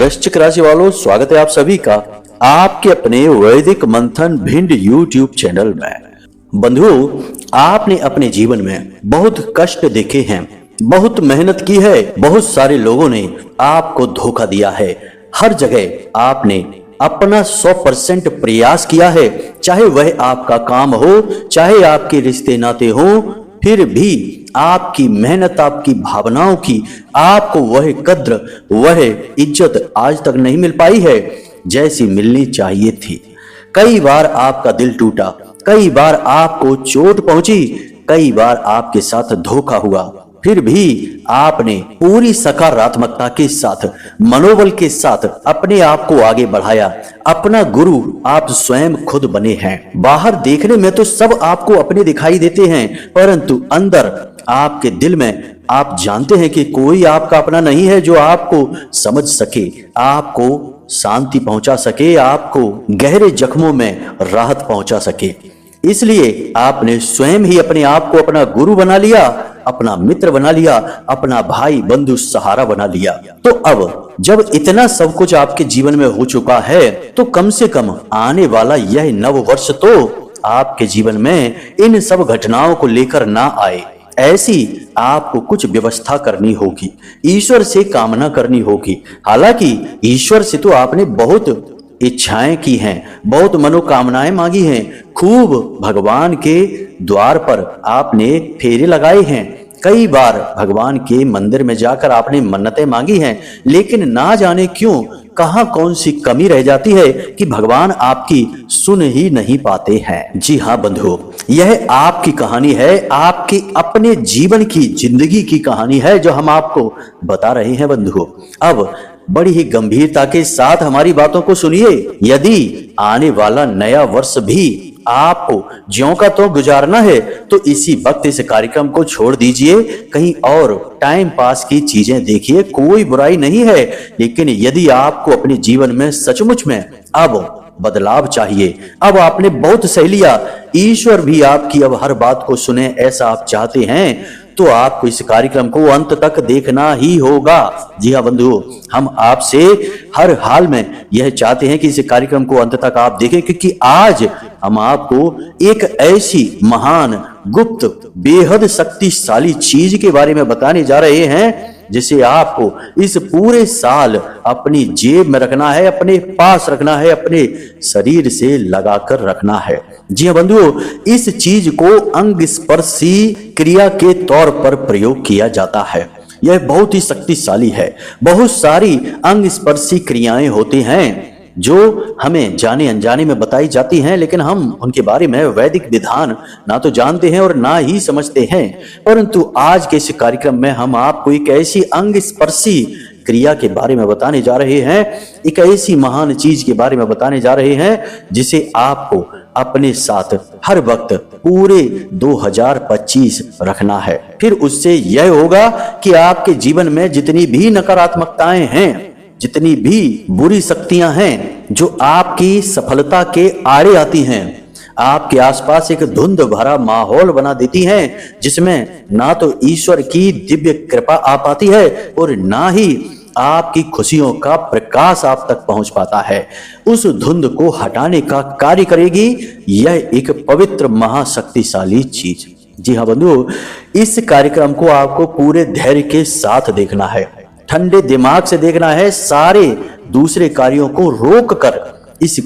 वृश्चिक राशि वालों, स्वागत है आप सभी का आपके अपने वैदिक मंथन भिंड यूट्यूब चैनल में। बंधुओं, आपने अपने जीवन में बहुत कष्ट देखे हैं, बहुत मेहनत की है, बहुत सारे लोगों ने आपको धोखा दिया है। हर जगह आपने अपना 100% प्रयास किया है, चाहे वह आपका काम हो, चाहे आपके रिश्ते नाते हो, फिर भी आपकी मेहनत, आपकी भावनाओं की आपको वह कद्र, वह इज्जत आज तक नहीं मिल पाई है जैसी मिलनी चाहिए थी। कई बार आपका दिल टूटा, कई बार आपको चोट पहुंची, कई बार आपके साथ धोखा हुआ, फिर भी आपने पूरी सकारात्मकता के साथ, मनोबल के साथ अपने आप को आगे बढ़ाया। अपना गुरु आप स्वयं खुद बने हैं। बाहर देखने में तो सब आपको अपने दिखाई देते हैं, परंतु अंदर आपके दिल में आप जानते हैं कि कोई आपका अपना नहीं है जो आपको समझ सके, आपको शांति पहुंचा सके, आपको गहरे जख्मों में राहत पहुंचा सके। इसलिए आपने स्वयं ही अपने आप को अपना गुरु बना लिया, अपना मित्र बना लिया, अपना भाई बंधु सहारा बना लिया। तो अब जब इतना सब कुछ आपके जीवन में हो चुका है, तो कम से कम आने वाला यह नव वर्ष तो आपके जीवन में इन सब घटनाओं को लेकर ना आए, ऐसी आपको कुछ व्यवस्था करनी होगी, ईश्वर से कामना करनी होगी। हालांकि ईश्वर से तो आपने बहुत इच्छाएं की हैं, बहुत मनोकामनाएं मांगी हैं, खूब भगवान के द्वार पर आपने फेरे लगाए हैं, कई बार भगवान के मंदिर में जाकर आपने मन्नतें मांगी हैं, लेकिन ना जाने क्यों कहां कौन सी कमी रह जाती है कि भगवान आपकी सुन ही नहीं पाते हैं। जी हाँ बंधुओं, यह आपकी कहानी है, आपके अपने जीवन की, जिंदगी की कहानी है जो हम आपको बता रहे हैं बंधुओं। अब बड़ी ही गंभीरता के साथ हमारी बातों को सुनिए। यदि आने वाला नया वर्ष भी आपको ज्यों का तो गुजारना है, तो इसी वक्त इस कार्यक्रम को छोड़ दीजिए, कहीं और टाइम पास की चीजें देखिए, कोई बुराई नहीं है। लेकिन यदि आपको अपने जीवन में सचमुच में अब बदलाव चाहिए, अब आपने बहुत सह लिया, ईश्वर भी आपकी अब हर बात को सुने, ऐसा आप चाहते हैं, तो आपको इस कार्यक्रम को अंत तक देखना ही होगा। जी हाँ बंधुओं, हम आपसे हर हाल में यह चाहते हैं कि इस कार्यक्रम को अंत तक आप देखें, क्योंकि आज हम आपको एक ऐसी महान, गुप्त, बेहद शक्तिशाली चीज के बारे में बताने जा रहे हैं जिसे आपको इस पूरे साल अपनी जेब में रखना है, अपने पास रखना है, अपने शरीर से लगाकर रखना है। जी हाँ बंधुओं, इस चीज को अंग स्पर्शी क्रिया के तौर पर प्रयोग किया जाता है। यह बहुत ही शक्तिशाली है। बहुत सारी अंग स्पर्शी क्रियाएं होती हैं जो हमें जाने अनजाने में बताई जाती हैं, लेकिन हम उनके बारे में वैदिक विधान ना तो जानते हैं और ना ही समझते हैं। परंतु आज के इस कार्यक्रम में हम आपको एक ऐसी अंग स्पर्शी क्रिया के बारे में बताने जा रहे हैं, एक ऐसी महान चीज के बारे में बताने जा रहे हैं जिसे आपको अपने साथ हर वक्त पूरे 2025 रखना है। फिर उससे यह होगा कि आपके जीवन में जितनी भी नकारात्मकताएं हैं, जितनी भी बुरी शक्तियां हैं जो आपकी सफलता के आड़े आती हैं, आपके आसपास एक धुंध भरा माहौल बना देती हैं, जिसमें ना तो ईश्वर की दिव्य कृपा आ पाती है और ना ही आपकी खुशियों का प्रकाश आप तक पहुंच पाता है। उस धुंध को हटाने का कार्य करेगी यह एक पवित्र महाशक्तिशाली चीज। जी हाँ बंधुओं, इस कार्यक्रम को आपको पूरे धैर्य के साथ देखना है, ठंडे दिमाग से देखना है, सारे दूसरे कार्यों को रोक कर इस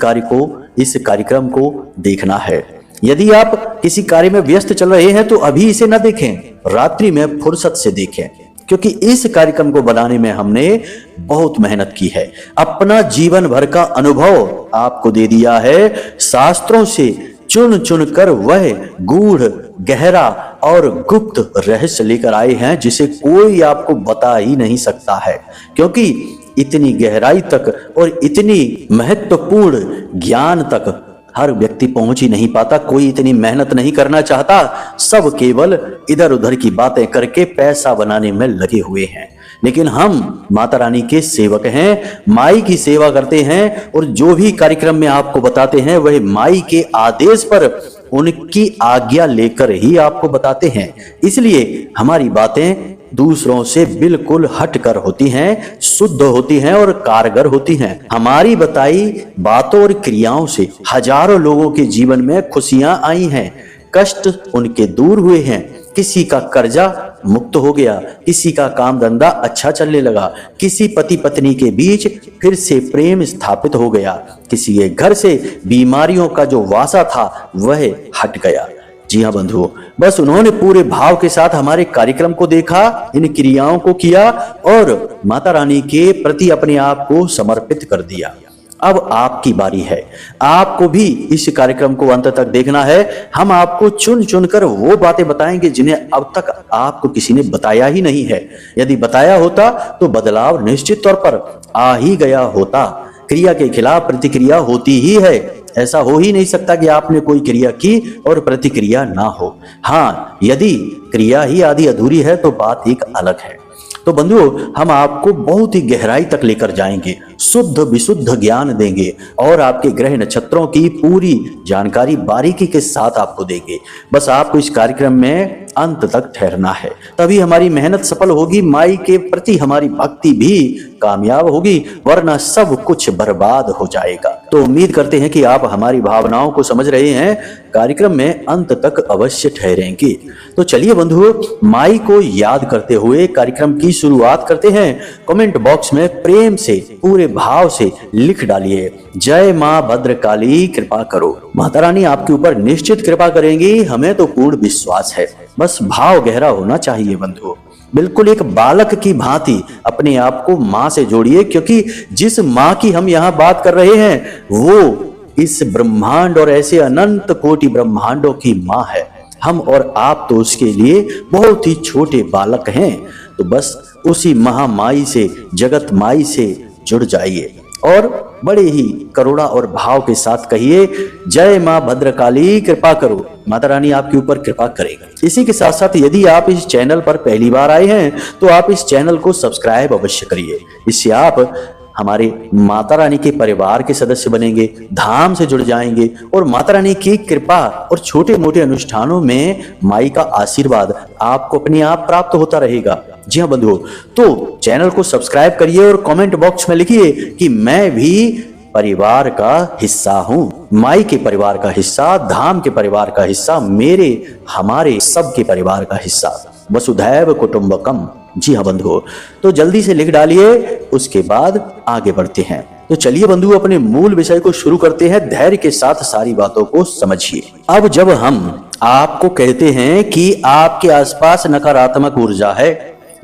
कार्यक्रम को देखना है। यदि आप किसी कार्य में व्यस्त चल रहे हैं तो अभी इसे न देखें, रात्रि में फुर्सत से देखें, क्योंकि इस कार्यक्रम को बनाने में हमने बहुत मेहनत की है, अपना जीवन भर का अनुभव आपको दे दिया है, शास्त्रों से चुन चुन कर वह गूढ़, गहरा और गुप्त रहस्य लेकर आए हैं जिसे कोई आपको बता ही नहीं सकता है, क्योंकि इतनी गहराई तक और इतनी महत्वपूर्ण ज्ञान तक हर व्यक्ति पहुंच ही नहीं पाता। कोई इतनी मेहनत नहीं करना चाहता, सब केवल इधर उधर की बातें करके पैसा बनाने में लगे हुए हैं। लेकिन हम माता रानी के सेवक हैं, माई की सेवा करते हैं, और जो भी कार्यक्रम में आपको बताते हैं वह माई के आदेश पर, उनकी आज्ञा लेकर ही आपको बताते हैं। इसलिए हमारी बातें दूसरों से बिल्कुल हटकर होती हैं, शुद्ध होती हैं और कारगर होती हैं। हमारी बताई बातों और क्रियाओं से हजारों लोगों के जीवन में खुशियां आई हैं, कष्ट उनके दूर हुए हैं। किसी का कर्जा मुक्त हो गया, किसी का काम धंधा अच्छा चलने लगा, किसी पति पत्नी के बीच फिर से प्रेम स्थापित हो गया, किसी के घर से बीमारियों का जो वासा था वह हट गया। जी हाँ बंधुओं, बस उन्होंने पूरे भाव के साथ हमारे कार्यक्रम को देखा, इन क्रियाओं को किया और माता रानी के प्रति अपने आप को समर्पित कर दिया। अब आपकी बारी है, आपको भी इस कार्यक्रम को अंत तक देखना है। हम आपको चुन चुनकर वो बातें बताएंगे जिन्हें अब तक आपको किसी ने बताया ही नहीं है। यदि बताया होता तो बदलाव निश्चित तौर पर आ ही गया होता। क्रिया के खिलाफ प्रतिक्रिया होती ही है, ऐसा हो ही नहीं सकता कि आपने कोई क्रिया की और प्रतिक्रिया ना हो। हाँ, यदि क्रिया ही आधी अधूरी है तो बात एक अलग है। तो बंधुओं, हम आपको बहुत ही गहराई तक लेकर जाएंगे, शुद्ध विशुद्ध ज्ञान देंगे और आपके ग्रह नक्षत्रों की पूरी जानकारी बारीकी के साथ आपको देंगे। बस आपको इस कार्यक्रम में अंत तक ठहरना है, तभी हमारी मेहनत सफल होगी, माई के प्रति हमारी भक्ति भी कामयाब होगी, वरना सब कुछ बर्बाद हो जाएगा। तो उम्मीद करते हैं कि आप हमारी भावनाओं को समझ रहे हैं, कार्यक्रम में अंत तक अवश्य ठहरेंगे। तो चलिए बंधुओं, माई को याद करते हुए कार्यक्रम की शुरुआत करते हैं। कमेंट बॉक्स में प्रेम से पूरे भाव से लिख डालिए, जय मां भद्रकाली कृपा करो। माता रानी आपके ऊपर निश्चित कृपा करेंगी, हमें तो पूर्ण विश्वास है। बस भाव गहरा होना चाहिए बंधुओं, बिल्कुल एक बालक की भांति अपने आप को मां से जोड़िए, क्योंकि जिस मां की हम यहाँ बात कर रहे हैं वो इस ब्रह्मांड और ऐसे अनंत कोटि ब्रह्मांडों की मां है। हम और आप तो उसके लिए बहुत ही छोटे बालक हैं। तो बस उसी महामाई से, जगत माई से जुड़ जाइए और बड़े ही करुणा और भाव के साथ कहिए, जय मां भद्रकाली कृपा करो। माता रानी आपके ऊपर कृपा करेगी। इसी के साथ साथ यदि आप इस चैनल पर पहली बार आए हैं तो आप इस चैनल को सब्सक्राइब अवश्य करिए। इससे आप हमारे माता रानी के परिवार के सदस्य बनेंगे, धाम से जुड़ जाएंगे और माता रानी की कृपा और छोटे मोटे अनुष्ठानों में माई का आशीर्वाद आपको अपने आप प्राप्त होता रहेगा। जी हाँ बंधुओं, तो चैनल को सब्सक्राइब करिए और कमेंट बॉक्स में लिखिए कि मैं भी परिवार का हिस्सा हूँ, माई के परिवार का हिस्सा, धाम के परिवार का हिस्सा, मेरे हमारे सबके परिवार का हिस्सा, वसुधैव कुटुंबकम। जी हाँ बंधुओं, तो जल्दी से लिख डालिए, उसके बाद आगे बढ़ते हैं। तो चलिए बंधुओं, अपने मूल विषय को शुरू करते हैं। धैर्य के साथ सारी बातों को समझिए। अब जब हम आपको कहते हैं कि आपके आसपास नकारात्मक ऊर्जा है,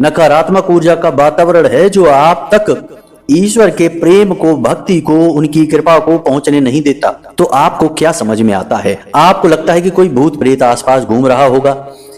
नकारात्मक ऊर्जा का वातावरण है जो आप तक ईश्वर के प्रेम को, भक्ति को, उनकी कृपा को पहुंचने नहीं देता, तो आपको क्या समझ में आता है? आपको लगता है कि कोई भूत प्रेत आसपास घूम रहा होगा,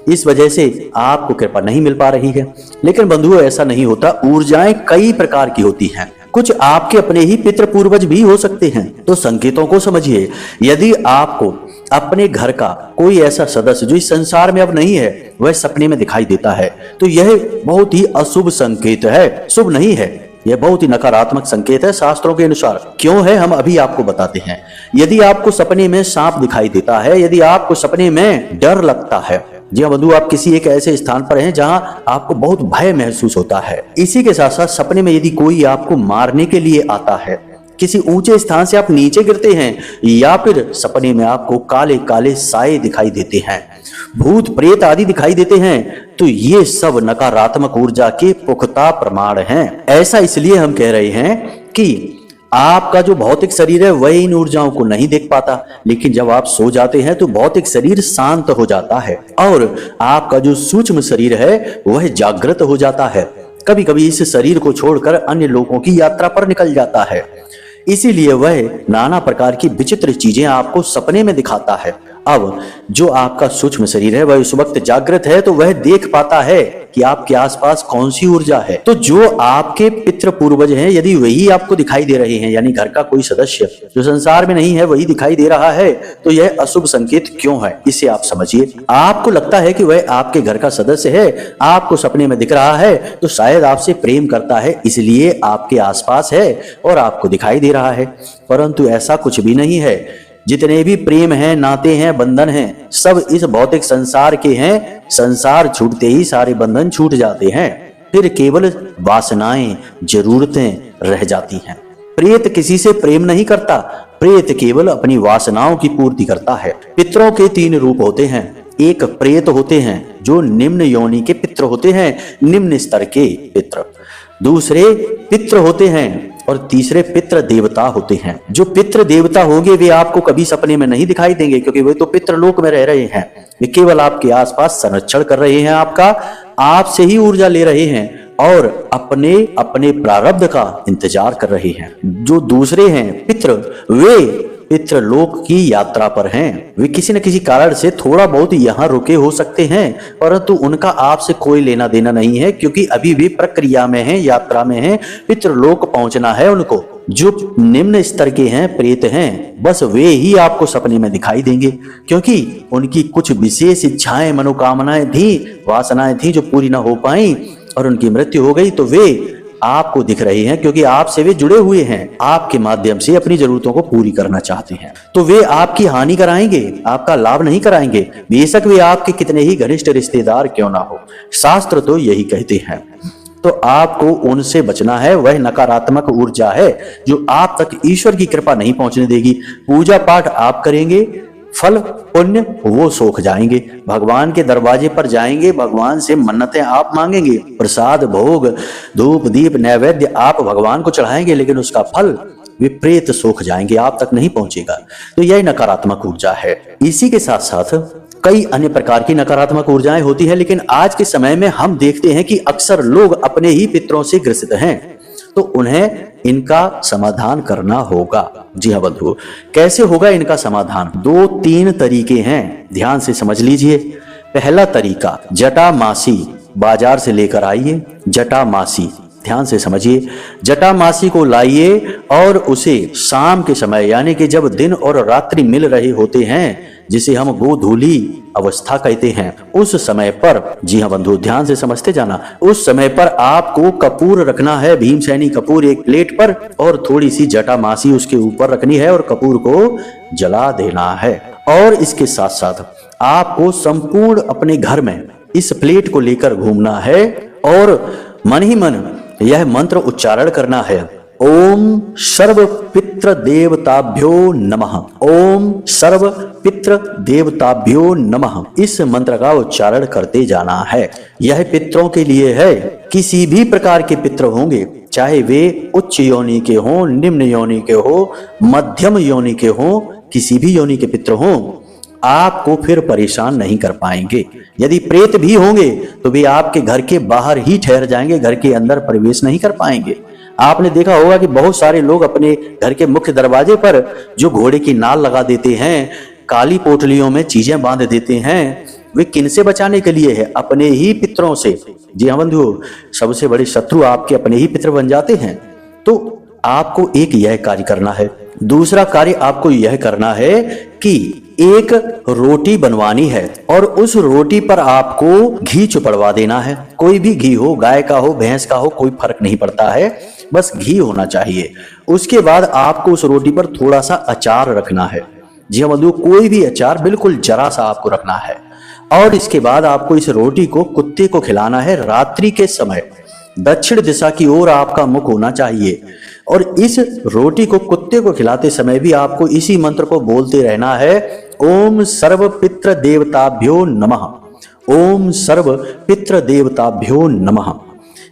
इस वजह से आपको कृपा नहीं मिल पा रही है। लेकिन बंधुओं, ऐसा नहीं होता। ऊर्जाएं कई प्रकार की होती हैं, कुछ आपके अपने ही पितृ पूर्वज भी हो सकते हैं। तो संकेतों को समझिए। यदि आपको अपने घर का कोई ऐसा सदस्य जो इस संसार में अब नहीं है वह सपने में दिखाई देता है, तो यह बहुत ही अशुभ संकेत है, शुभ नहीं है। यह बहुत ही नकारात्मक संकेत है शास्त्रों के अनुसार। क्यों है, हम अभी आपको बताते हैं। यदि आपको सपने में सांप दिखाई देता है, यदि आपको सपने में डर लगता है, जी हाँ बंधु, आप किसी एक ऐसे स्थान पर हैं जहां आपको बहुत भय महसूस होता है। इसी के साथ साथ सपने में यदि कोई आपको मारने के लिए आता है, किसी ऊंचे स्थान से आप नीचे गिरते हैं, या फिर सपने में आपको काले काले साए दिखाई देते हैं, भूत प्रेत आदि दिखाई देते हैं, तो ये सब नकारात्मक ऊर्जा के पुख्ता प्रमाण हैं। ऐसा इसलिए हम कह रहे हैं कि आपका जो भौतिक शरीर है वह इन ऊर्जाओं को नहीं देख पाता, लेकिन जब आप सो जाते हैं तो भौतिक शरीर शांत हो जाता है और आपका जो सूक्ष्म शरीर है वह जागृत हो जाता है। कभी कभी इस शरीर को छोड़कर अन्य लोगों की यात्रा पर निकल जाता है, इसीलिए वह नाना प्रकार की विचित्र चीजें आपको सपने में दिखाता है। अब जो आपका सूक्ष्म शरीर है वह उस वक्त जागृत है, तो वह देख पाता है कि आपके आसपास कौन सी ऊर्जा है। तो जो आपके पितृ पूर्वज हैं, यदि वही आपको दिखाई दे रहे हैं, यानी घर का कोई सदस्य जो संसार में नहीं है वही दिखाई दे रहा है, तो यह अशुभ संकेत क्यों है, इसे आप समझिए। आपको लगता है कि वह आपके घर का सदस्य है, आपको सपने में दिख रहा है, तो शायद आपसे प्रेम करता है, इसलिए आपके आसपास है और आपको दिखाई दे रहा है। परंतु ऐसा कुछ भी नहीं है। जितने भी प्रेम हैं, नाते हैं, बंधन हैं, सब इस भौतिक संसार के हैं। संसार छूटते ही सारे बंधन छूट जाते हैं, फिर केवल वासनाएं, जरूरतें रह जाती हैं। प्रेत किसी से प्रेम नहीं करता, प्रेत केवल अपनी वासनाओं की पूर्ति करता है। पितरों के 3 रूप होते हैं। एक प्रेत होते हैं जो निम्न योनि के पितृ होते हैं, निम्न स्तर के पितृ। दूसरे पितृ होते हैं और तीसरे पितृ देवता होते हैं। जो पितृ देवता होंगे वे आपको कभी सपने में नहीं दिखाई देंगे, क्योंकि वे तो पितृलोक में रह रहे हैं। वे केवल आपके आसपास संरक्षण कर रहे हैं, आपसे ही ऊर्जा ले रहे हैं और अपने अपने प्रारब्ध का इंतजार कर रहे हैं। जो दूसरे हैं पितृ, वे पितृलोक की यात्रा पर हैं। वे किसी न किसी कारण से थोड़ा बहुत यहाँ रुके हो सकते हैं, परंतु उनका आपसे कोई लेना देना नहीं है, क्योंकि अभी भी प्रक्रिया में है, यात्रा में है, पितृलोक पहुंचना है उनको। जो निम्न स्तर के हैं, प्रेत हैं, बस वे ही आपको सपने में दिखाई देंगे, क्योंकि उनकी कुछ विशेष इच्छाएं, मनोकामनाएं थी, वासनाएं थी जो पूरी ना हो पाई और उनकी मृत्यु हो गई, तो वे आपको दिख रहे हैं, क्योंकि आपसे वे जुड़े हुए हैं, आपके माध्यम से अपनी जरूरतों को पूरी करना चाहते हैं। तो वे आपकी हानि कराएंगे, आपका लाभ नहीं कराएंगे, बेशक वे आपके कितने ही घनिष्ठ रिश्तेदार क्यों ना हो। शास्त्र तो यही कहते हैं। तो आपको उनसे बचना है। वह नकारात्मक ऊर्जा है जो आप तक ईश्वर की कृपा नहीं पहुंचने देगी। पूजा पाठ आप करेंगे, फल पुण्य वो सोख जाएंगे। भगवान के दरवाजे पर जाएंगे, भगवान से मन्नतें आप मांगेंगे, प्रसाद भोग धूप दीप नैवेद्य आप भगवान को चढ़ाएंगे, लेकिन उसका फल विपरीत सोख जाएंगे, आप तक नहीं पहुंचेगा। तो यह नकारात्मक ऊर्जा है। इसी के साथ साथ कई अन्य प्रकार की नकारात्मक ऊर्जाएं होती है, लेकिन आज के समय में हम देखते हैं कि अक्सर लोग अपने ही पितरों से ग्रसित हैं, तो उन्हें इनका समाधान करना होगा। जी हाँ बंधु, कैसे होगा इनका समाधान? 2-3 तरीके हैं, ध्यान से समझ लीजिए। पहला तरीका, जटामासी बाजार से लेकर आइए। जटामासी, ध्यान से समझिए। जटामासी को लाइए और उसे शाम के समय, यानी कि जब दिन और रात्रि मिल रहे होते हैं, जिसे हम गोधूली अवस्था कहते हैं, उस समय पर, जी हाँ बंधु ध्यान से समझते जाना, उस समय पर आपको कपूर रखना है, भीमसेनी कपूर एक प्लेट पर, और थोड़ी सी जटामासी उसके ऊपर रखनी है और कपूर को जला देना है। और इसके साथ साथ आपको संपूर्ण अपने घर में इस प्लेट को लेकर घूमना है और मन ही मन यह मंत्र उच्चारण करना है, ओम सर्व पितृ देवताभ्यो नमः, ओम सर्व पितृ देवताभ्यो नमः। इस मंत्र का उच्चारण करते जाना है। यह पितरों के लिए है। किसी भी प्रकार के पितृ होंगे, चाहे वे उच्च योनि के हों, निम्न योनि के हो, मध्यम योनि के हों, किसी भी योनि के पितृ हों, आपको फिर परेशान नहीं कर पाएंगे। यदि प्रेत भी होंगे तो वे आपके घर के बाहर ही ठहर जाएंगे, घर के अंदर प्रवेश नहीं कर पाएंगे। आपने देखा होगा कि बहुत सारे लोग अपने घर के मुख्य दरवाजे पर जो घोड़े की नाल लगा देते हैं, काली पोटलियों में चीजें बांध देते हैं, वे किनसे बचाने के लिए है? अपने ही पितरों से। जी हाँ बंधु, सबसे बड़े शत्रु आपके अपने ही पितर बन जाते हैं। तो आपको एक यह कार्य करना है। दूसरा कार्य आपको यह करना है कि एक रोटी बनवानी है और उस रोटी पर आपको घी चुपड़वा देना है। कोई भी घी हो, गाय का हो, भैंस का हो, कोई फर्क नहीं पड़ता है, बस घी होना चाहिए। उसके बाद आपको उस रोटी पर थोड़ा सा अचार रखना है। जी हाँ बंधु, कोई भी अचार, बिल्कुल जरा सा आपको रखना है। और इसके बाद आपको इस रोटी को कुत्ते को खिलाना है। रात्रि के समय दक्षिण दिशा की ओर आपका मुख होना चाहिए और इस रोटी को कुत्ते को खिलाते समय भी आपको इसी मंत्र को बोलते रहना है, ओम सर्व पितृ देवताभ्यो नमः, ओम सर्व पितृ देवताभ्यो नमः।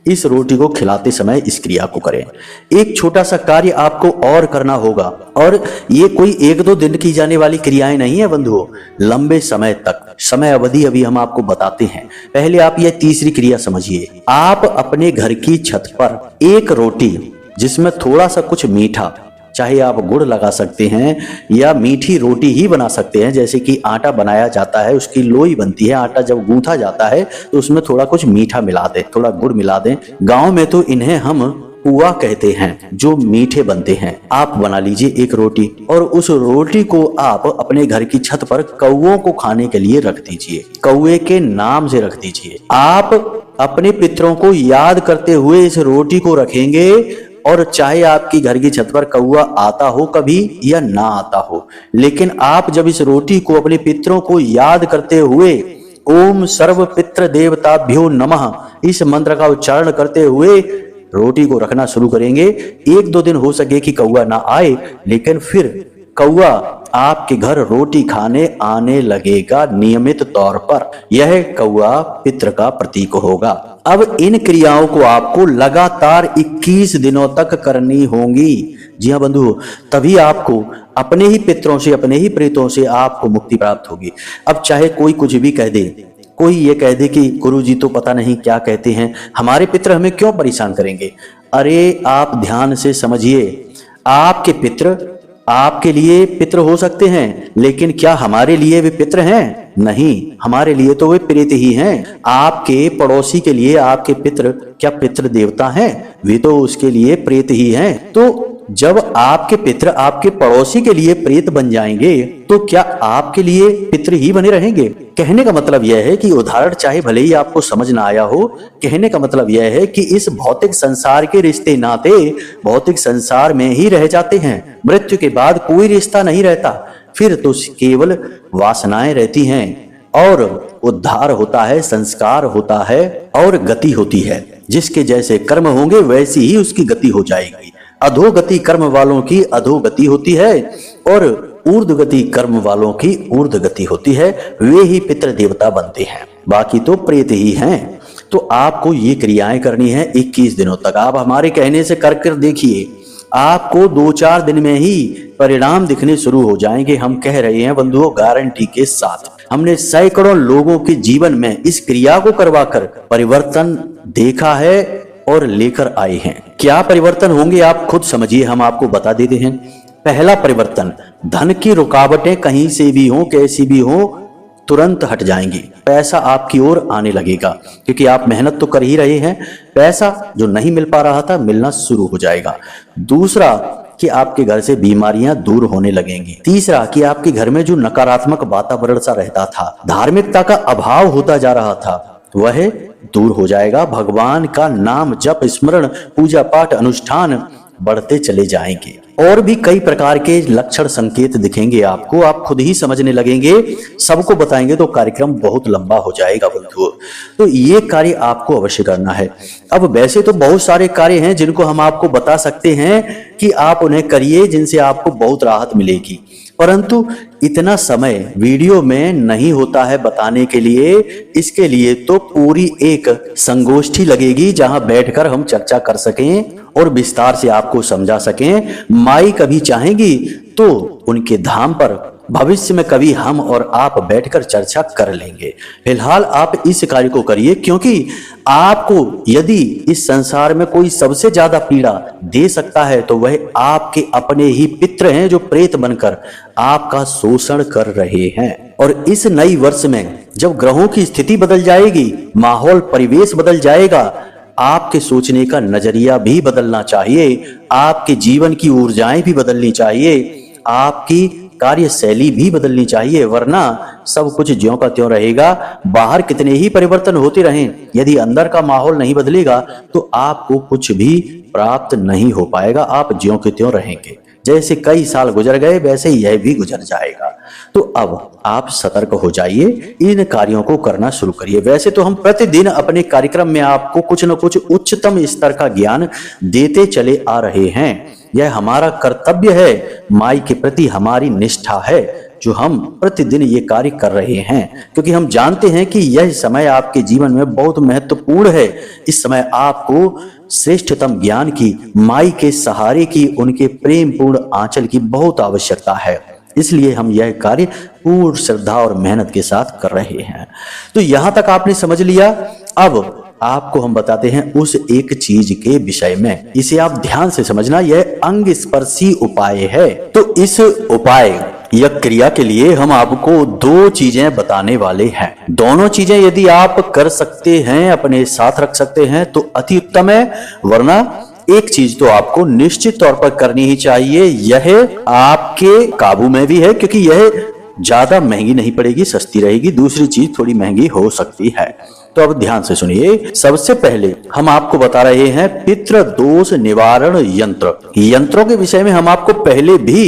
इस रोटी को खिलाते समय इस क्रिया को करें। एक छोटा सा कार्य आपको और करना होगा, और ये कोई 1-2 दिन की जाने वाली क्रियाएं नहीं है बंधुओं, लंबे समय तक, समय अवधि अभी हम आपको बताते हैं। पहले आप यह तीसरी क्रिया समझिए। आप अपने घर की छत पर एक रोटी जिसमें थोड़ा सा कुछ मीठा, चाहे आप गुड़ लगा सकते हैं या मीठी रोटी ही बना सकते हैं, जैसे कि आटा बनाया जाता है, उसकी लोई बनती है, आटा जब गूंथा जाता है तो उसमें थोड़ा कुछ मीठा मिला दें, थोड़ा गुड़ मिला दें। गांव में तो इन्हें हम पुआ कहते हैं, जो मीठे बनते हैं। आप बना लीजिए एक रोटी और उस रोटी को आप अपने घर की छत पर कौओं को खाने के लिए रख दीजिए, कौए के नाम से रख दीजिए। आप अपने पितरों को याद करते हुए इस रोटी को रखेंगे और चाहे आपकी घर की छत पर कौवा आता हो कभी या ना आता हो, लेकिन आप जब इस रोटी को अपने पितरों को याद करते हुए ओम सर्व पितृ देवताभ्यो नमः इस मंत्र का उच्चारण करते हुए रोटी को रखना शुरू करेंगे, 1-2 दिन हो सके कि कौवा ना आए, लेकिन फिर कौवा आपके घर रोटी खाने आने लगेगा नियमित तौर पर। यह कौवा पितृ का प्रतीक होगा। अब इन क्रियाओं को आपको लगातार 21 दिनों तक करनी होंगी। जी हाँ बंधु, तभी आपको अपने ही पितरों से, अपने ही प्रेतों से आपको मुक्ति प्राप्त होगी। अब चाहे कोई कुछ भी कह दे, कोई ये कह दे कि गुरुजी तो पता नहीं क्या कहते हैं, हमारे पितर हमें क्यों परेशान करेंगे। अरे आप ध्यान से समझिए, आपके पितर आपके लिए पितर हो सकते हैं, लेकिन क्या हमारे लिए वे पितर हैं? नहीं, हमारे लिए तो वे प्रेत ही हैं। आपके पड़ोसी के लिए आपके पितर क्या पितर देवता हैं? वे तो उसके लिए प्रेत ही हैं। तो जब आपके पितर आपके पड़ोसी के लिए प्रेत बन जाएंगे, तो क्या आपके लिए पितर ही बने रहेंगे? कहने का मतलब यह है कि उदाहरण चाहे भले ही आपको समझ ना आया हो, कहने का मतलब यह है कि इस भौतिक संसार के रिश्ते नाते भौतिक संसार में ही रह जाते हैं। मृत्यु के बाद कोई रिश्ता नहीं रहता, फिर तो केवल वासनाएं रहती हैं और उद्धार होता है, संस्कार होता है और गति होती है। जिसके जैसे कर्म होंगे वैसी ही उसकी गति हो जाएगी। अधोगति कर्म वालों की अधोगति होती है और ऊर्ध्वगति कर्म वालों की ऊर्ध्वगति होती है। वे ही पितृ देवता बनते हैं, बाकी तो प्रेत ही हैं। तो आपको ये क्रियाएं करनी है 21 दिनों तक। आप हमारे कहने से कर कर देखिए, आपको 2-4 दिन में ही परिणाम दिखने शुरू हो जाएंगे। हम कह रहे हैं बंधुओं, गारंटी के साथ। हमने सैकड़ों लोगों के जीवन में इस क्रिया को करवाकर परिवर्तन देखा है और लेकर आए हैं। क्या परिवर्तन होंगे आप खुद समझिए, हम आपको बता देते हैं। पहला परिवर्तन, धन की रुकावटें कहीं से भी हो, कैसी भी हो, तुरंत हट जाएंगी। पैसा आपकी ओर आने लगेगा, क्योंकि आप मेहनत तो कर ही रहे हैं। पैसा जो नहीं मिल पा रहा था मिलना शुरू हो जाएगा। दूसरा कि आपके घर से बीमारियां दूर होने लगेंगी। तीसरा कि आपके घर में जो नकारात्मक वातावरण सा रहता था, धार्मिकता का अभाव होता जा रहा था, वह दूर हो जाएगा। भगवान का नाम जप, स्मरण, पूजा पाठ, अनुष्ठान बढ़ते चले जाएंगे। और भी कई प्रकार के लक्षण संकेत दिखेंगे आपको, आप खुद ही समझने लगेंगे। सबको बताएंगे तो कार्यक्रम बहुत लंबा हो जाएगा बंधुओं। तो ये कार्य आपको अवश्य करना है। अब वैसे तो बहुत सारे कार्य हैं जिनको हम आपको बता सकते हैं कि आप उन्हें करिए, जिनसे आपको बहुत राहत मिलेगी, परंतु इतना समय वीडियो में नहीं होता है बताने के लिए। इसके लिए तो पूरी एक संगोष्ठी लगेगी, जहां बैठकर हम चर्चा कर सकें और विस्तार से आपको समझा सकें। माई कभी चाहेंगी तो उनके धाम पर भविष्य में कभी हम और आप बैठकर चर्चा कर लेंगे। फिलहाल आप इस कार्य को करिए, क्योंकि आपको यदि इस संसार में कोई सबसे ज्यादा पीड़ा दे सकता है तो वह आपके अपने ही पितृ हैं, जो प्रेत बनकर आपका शोषण कर रहे हैं। और इस नई वर्ष में जब ग्रहों की स्थिति बदल जाएगी, माहौल परिवेश बदल जाएगा, आपके सोचने का नजरिया भी बदलना चाहिए, आपके जीवन की ऊर्जाएं भी बदलनी चाहिए, आपकी कार्यशैली भी बदलनी चाहिए, वरना सब कुछ ज्यों का त्यों रहेगा। बाहर कितने ही परिवर्तन होते रहें, यदि अंदर का माहौल नहीं बदलेगा तो आपको कुछ भी प्राप्त नहीं हो पाएगा। आप ज्यों के त्यों रहेंगे। जैसे कई साल गुजर गए वैसे यह भी गुजर जाएगा। तो अब आप सतर्क हो जाइए, इन कार्यों को करना शुरू करिए। वैसे तो हम प्रतिदिन अपने कार्यक्रम में आपको कुछ न कुछ उच्चतम स्तर का ज्ञान देते चले आ रहे हैं। यह हमारा कर्तव्य है, माई के प्रति हमारी निष्ठा है, जो हम प्रतिदिन ये कार्य कर रहे हैं, क्योंकि हम जानते हैं कि यह समय आपके जीवन में बहुत महत्वपूर्ण है। इस समय आपको श्रेष्ठतम ज्ञान की, माई के सहारे की, उनके प्रेम पूर्ण आंचल की बहुत आवश्यकता है। इसलिए हम यह कार्य पूर्ण श्रद्धा और मेहनत के साथ कर रहे हैं। तो यहां तक आपने समझ लिया। अब आपको हम बताते हैं उस एक चीज के विषय में, इसे आप ध्यान से समझना। यह अंग स्पर्शी उपाय है। तो इस उपाय या क्रिया के लिए हम आपको 2 चीजें बताने वाले हैं। दोनों चीजें यदि आप कर सकते हैं, अपने साथ रख सकते हैं तो अति उत्तम है, वरना एक चीज तो आपको निश्चित तौर पर करनी ही चाहिए। यह आपके काबू में भी है, क्योंकि यह ज्यादा महंगी नहीं पड़ेगी, सस्ती रहेगी। दूसरी चीज थोड़ी महंगी हो सकती है। तो अब ध्यान से सुनिए। सबसे पहले हम आपको बता रहे हैं पितृ दोष निवारण यंत्र। यंत्रों के विषय में हम आपको पहले भी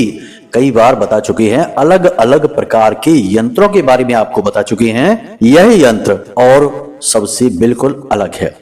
कई बार बता चुके हैं, अलग अलग प्रकार के यंत्रों के बारे में आपको बता चुके हैं। यह यंत्र और सबसे बिल्कुल अलग है,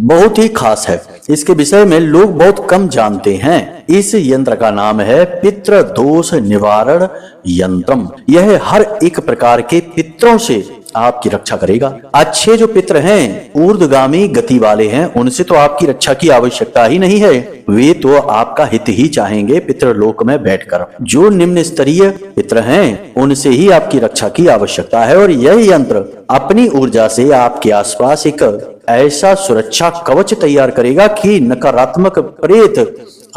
बहुत ही खास है। इसके विषय में लोग बहुत कम जानते हैं। इस यंत्र का नाम है पितृ दोष निवारण यंत्रम। यह हर एक प्रकार के पितरों से आपकी रक्षा करेगा। अच्छे जो पितर हैं, ऊर्ध्वगामी गति वाले हैं, उनसे तो आपकी रक्षा की आवश्यकता ही नहीं है। वे तो आपका हित ही चाहेंगे पितृलोक में बैठकर। जो निम्न स्तरीय पितर हैं, उनसे ही आपकी रक्षा की आवश्यकता है। और यह यंत्र अपनी ऊर्जा से आपके आसपास एक ऐसा सुरक्षा कवच तैयार करेगा कि नकारात्मक प्रेत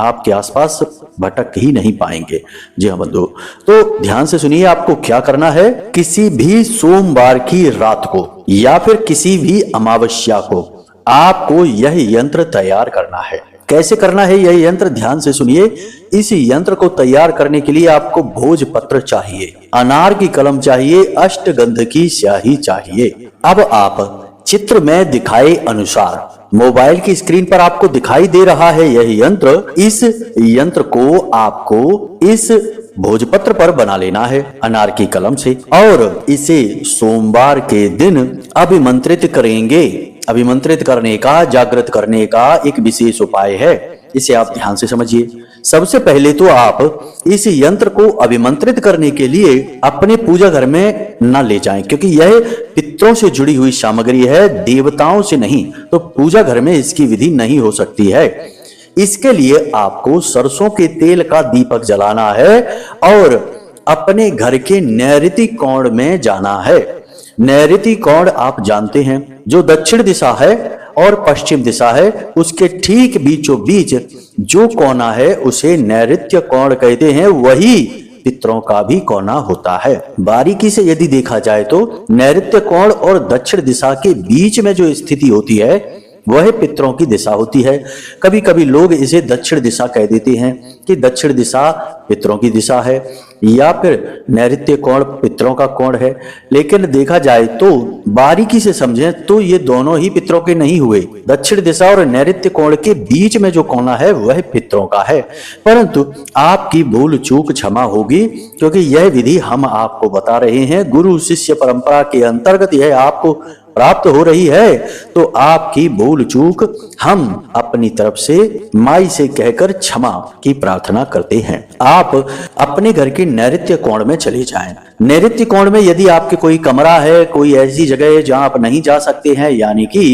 आपके आसपास भटक ही नहीं पाएंगे। जी हाँ बंधु, तो ध्यान से सुनिए। आपको क्या करना है, किसी भी सोमवार की रात को या फिर किसी भी अमावस्या को आपको यह यंत्र तैयार करना है। कैसे करना है यह यंत्र, ध्यान से सुनिए। इस यंत्र को तैयार करने के लिए आपको भोजपत्र चाहिए, अनार की कलम चाहिए, अष्टगंध की स्याही चाहिए। अब आप चित्र में दिखाए अनुसार मोबाइल की स्क्रीन पर आपको दिखाई दे रहा है यह यंत्र। इस यंत्र को आपको इस भोजपत्र पर बना लेना है अनार की कलम से, और इसे सोमवार के दिन अभिमंत्रित करेंगे। अभिमंत्रित करने का, जागृत करने का एक विशेष उपाय है, इसे आप ध्यान से समझिए। सबसे पहले तो आप इस यंत्र को अभिमंत्रित करने के लिए अपने पूजा घर में न ले जाएं, क्योंकि यह पितरों से जुड़ी हुई सामग्री है, देवताओं से नहीं। तो पूजा घर में इसकी विधि नहीं हो सकती है। इसके लिए आपको सरसों के तेल का दीपक जलाना है और अपने घर के नैऋति कोण में जाना है। नैऋति कोण आप जानते हैं, जो दक्षिण दिशा है और पश्चिम दिशा है, उसके ठीक बीचों बीच जो कोना है उसे नैऋत्य कोण कहते हैं। वही पितरों का भी कोना होता है। बारीकी से यदि देखा जाए तो नैऋत्य कोण और दक्षिण दिशा के बीच में जो स्थिति होती है वह पितरों की दिशा होती है। कभी कभी लोग इसे दक्षिण दिशा कह देते हैं कि दक्षिण दिशा पितरों की दिशा है, या फिर नैऋत्य कोण पितरों का कोण है। लेकिन देखा जाए तो बारीकी से समझें तो ये दोनों ही पितरों के नहीं हुए। दक्षिण दिशा और नैऋत्य कोण के बीच में जो कोना है वह पितरों का है। परंतु आपकी भूल चूक क्षमा होगी, क्योंकि यह विधि हम आपको बता रहे हैं, गुरु शिष्य परंपरा के अंतर्गत यह आपको प्राप्त हो रही है। तो आपकी भूल चूक हम अपनी तरफ से माई से कहकर क्षमा की प्रार्थना करते हैं। आप अपने घर के नैऋत्य कोण में चले जाएं। नैऋत्य कोण में यदि आपके कोई कमरा है, कोई ऐसी जगह है जहां आप नहीं जा सकते हैं, यानी कि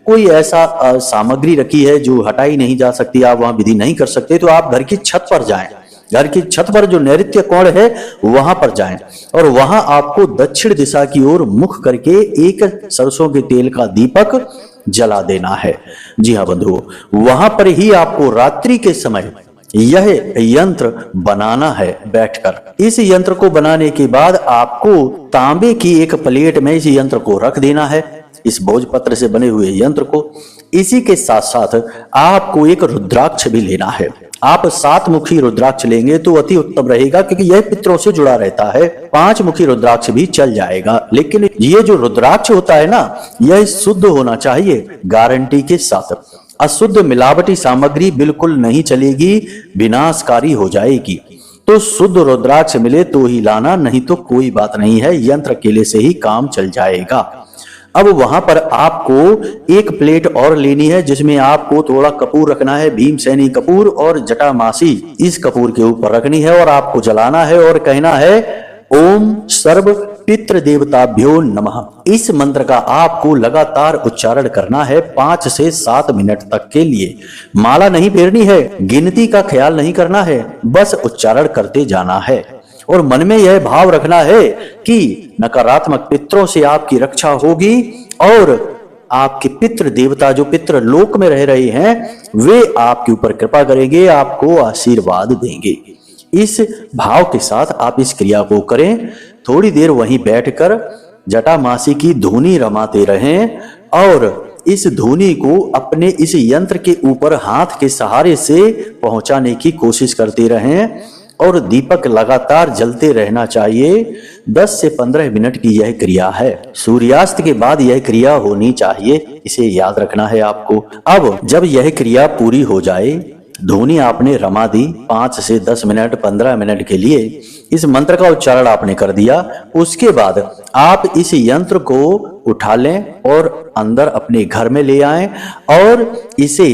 कोई ऐसा सामग्री रखी है जो हटाई नहीं जा सकती, आप वहां विधि नहीं कर सकते, तो आप घर की छत पर जाएं। घर की छत पर जो नैऋत्य कोण है वहां पर जाएं और वहां आपको दक्षिण दिशा की ओर मुख करके एक सरसों के तेल का दीपक जला देना है। जी हाँ बंधुओं, वहां पर ही आपको रात्रि के समय यह यंत्र बनाना है बैठकर। इस यंत्र को बनाने के बाद आपको तांबे की एक प्लेट में इस यंत्र को रख देना है, इस भोजपत्र से बने हुए यंत्र को। इसी के साथ साथ आपको एक रुद्राक्ष भी लेना है। आप 7 मुखी रुद्राक्ष लेंगे तो अति उत्तम रहेगा, क्योंकि यह पितरों से जुड़ा रहता है। 5 मुखी रुद्राक्ष भी चल जाएगा, लेकिन ये जो रुद्राक्ष होता है ना, यह शुद्ध होना चाहिए, गारंटी के साथ। अशुद्ध मिलावटी सामग्री बिल्कुल नहीं चलेगी, विनाशकारी हो जाएगी। तो शुद्ध रुद्राक्ष मिले तो ही लाना, नहीं तो कोई बात नहीं है, यंत्र केले से ही काम चल जाएगा। अब वहां पर आपको एक प्लेट और लेनी है, जिसमें आपको थोड़ा कपूर रखना है, भीमसेनी कपूर और जटामासी इस कपूर के ऊपर रखनी है और आपको जलाना है और कहना है ओम सर्व पितृ देवताभ्यो नमः। इस मंत्र का आपको लगातार उच्चारण करना है 5 से 7 मिनट तक के लिए। माला नहीं फेरनी है, गिनती का ख्याल नहीं करना है, बस उच्चारण करते जाना है और मन में यह भाव रखना है कि नकारात्मक पितरों से आपकी रक्षा होगी और आपके पितृ देवता जो पितृ लोक में रह रहे हैं वे आपके ऊपर कृपा करेंगे, आपको आशीर्वाद देंगे। इस भाव के साथ आप इस क्रिया को करें। थोड़ी देर वहीं बैठकर जटामासी की धुनी रमाते रहें और इस धुनी को अपने इस यंत्र के ऊपर हाथ के सहारे से पहुंचाने की कोशिश करते रहें। और दीपक लगातार जलते रहना चाहिए। 10 से 15 मिनट की यह क्रिया है। सूर्यास्त के बाद यह क्रिया होनी चाहिए, इसे याद रखना है आपको। अब जब यह क्रिया पूरी हो जाए, धुनी आपने रमा दी, 5 से 10 मिनट 15 मिनट के लिए इस मंत्र का उच्चारण आपने कर दिया। उसके बाद आप इस यंत्र को उठा लें और अंदर अपने घर में ले आएं और इसे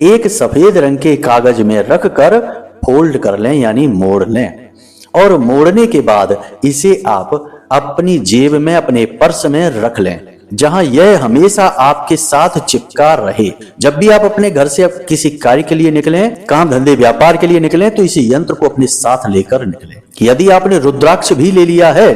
एक सफेद रंग के कागज में रखकर फोल्ड कर लें, यानी मोड़ लें। और मोड़ने के बाद इसे आप अपनी जेब में, अपने पर्स में रख लें, जहां यह हमेशा आपके साथ चिपका रहे। जब भी आप अपने घर से किसी कार्य के लिए निकलें, काम धंधे व्यापार के लिए निकलें, तो इस यंत्र को अपने साथ लेकर निकलें। यदि आपने रुद्राक्ष भी ले लिया है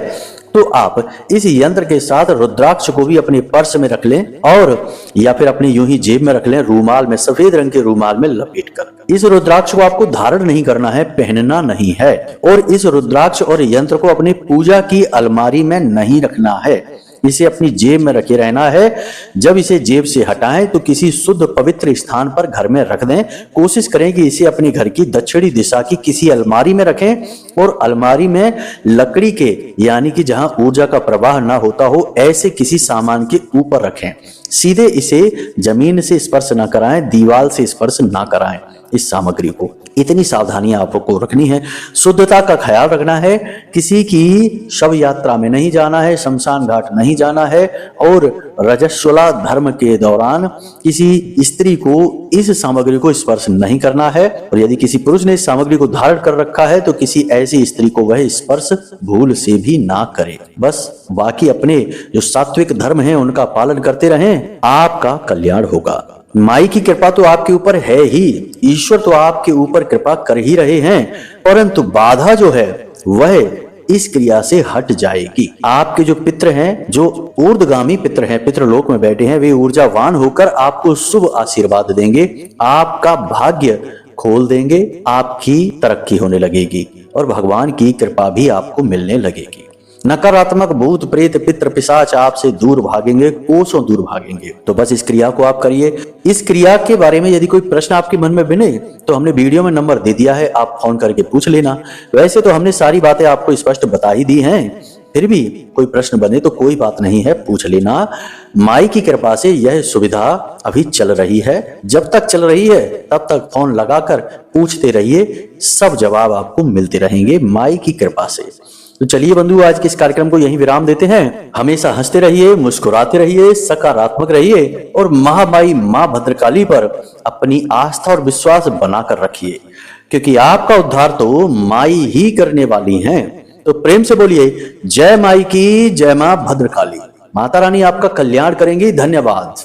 तो आप इस यंत्र के साथ रुद्राक्ष को भी अपने पर्स में रख लें और या फिर अपनी यूं ही जेब में रख लें, रूमाल में, सफेद रंग के रूमाल में लपेटकर। इस रुद्राक्ष को आपको धारण नहीं करना है, पहनना नहीं है, और इस रुद्राक्ष और यंत्र को अपनी पूजा की अलमारी में नहीं रखना है, इसे अपनी जेब में रखे रहना है। जब इसे जेब से हटाएं तो किसी शुद्ध पवित्र स्थान पर घर में रख दें। कोशिश करें कि इसे अपने घर की दक्षिणी दिशा की किसी अलमारी में रखें और अलमारी में लकड़ी के, यानी कि जहां ऊर्जा का प्रवाह ना होता हो, ऐसे किसी सामान के ऊपर रखें। सीधे इसे जमीन से स्पर्श ना कराएं, दीवार से स्पर्श ना कराएं इस सामग्री को। इतनी सावधानियां आपको रखनी है। शुद्धता का ख्याल रखना है, किसी की शव यात्रा में नहीं जाना है, शमशान घाट नहीं जाना है, और रजस्वला धर्म के दौरान किसी स्त्री को इस सामग्री को स्पर्श नहीं करना है। और यदि किसी पुरुष ने इस सामग्री को धारण कर रखा है तो किसी ऐसी स्त्री को वह स्पर्श भूल से भी ना करे। बस बाकी अपने जो सात्विक धर्म है उनका पालन करते रहें, आपका कल्याण होगा। माई की कृपा तो आपके ऊपर है ही, ईश्वर तो आपके ऊपर कृपा कर ही रहे हैं, परंतु बाधा जो है वह इस क्रिया से हट जाएगी। आपके जो पितृ हैं, जो ऊर्ध्वगामी पितृ हैं, पितृलोक में बैठे हैं, वे ऊर्जावान होकर आपको शुभ आशीर्वाद देंगे, आपका भाग्य खोल देंगे, आपकी तरक्की होने लगेगी और भगवान की कृपा भी आपको मिलने लगेगी। नकारात्मक भूत प्रेत पितृ पिशाच आपसे दूर भागेंगे, कोसों दूर भागेंगे। तो बस इस क्रिया को आप करिए। इस क्रिया के बारे में यदि कोई प्रश्न आपके मन में बने तो हमने वीडियो में नंबर दे दिया है, आप फोन करके पूछ लेना। वैसे तो हमने सारी बातें आपको स्पष्ट बता ही दी हैं, फिर भी कोई प्रश्न बने तो कोई बात नहीं है, पूछ लेना। माई की कृपा से यह सुविधा अभी चल रही है। जब तक चल रही है तब तक फोन लगाकर पूछते रहिए, सब जवाब आपको मिलते रहेंगे माई की कृपा से। तो चलिए बंधु, आज के इस कार्यक्रम को यहीं विराम देते हैं। हमेशा हंसते रहिए, मुस्कुराते रहिए, सकारात्मक रहिए और महामाई मां भद्रकाली पर अपनी आस्था और विश्वास बनाकर रखिए, क्योंकि आपका उद्धार तो माई ही करने वाली हैं। तो प्रेम से बोलिए, जय माई की, जय मां भद्रकाली। माता रानी आपका कल्याण करेंगी। धन्यवाद।